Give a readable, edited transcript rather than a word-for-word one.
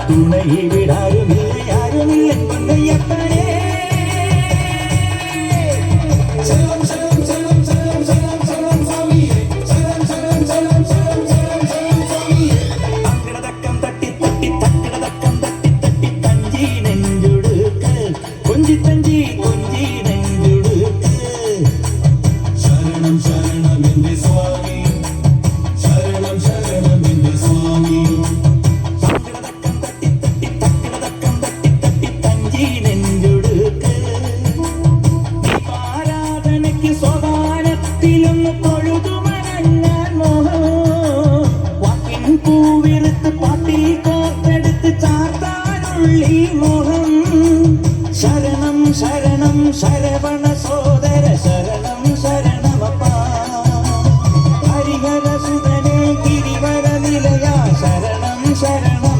துணையை விடாருமில்லை யாருமில்லை பொன்னையப்பனே. சரணம் சரணம் சரணம் சரணம் சரணம் சரணம் சாமியே, சரணம் சரணம் சரணம் சரணம் சரணம் சரணம் சாமியே. தக்கிடதக்கம் தட்டி தட்டி தக்கிடதக்கம் தட்டி தட்டி தஞ்சி நெஞ்சுடுக்க கொஞ்சி தஞ்சி கொஞ்சி நெஞ்சுடுக்க. சரணம் சரணம் என்ற சுவாமி, சரணம் சரணம் என்ற சுவாமி. தக்கிடதக்கம் தட்டி தட்டி தக்கிடதக்கம் தட்டி தட்டி தஞ்சி நெஞ்சுடுக்க. ആരാധനയ്ക്ക് സോപാനത്തിലൊന്ന് പൊഴുതുമനങ്ങാൻ മോഹം. വാക്കിൻ പൂവിറുത്ത് പാട്ടിൽ കോർത്തെടുത്ത് ചാർത്താനുള്ളി മോഹം. ശരണം ശരണം ശരവണ സോദര ശരണം ശരണമപ്പ. ഹരിഹര സുതനേ ഗിരിവര നിലയ ശരണം ശരണം.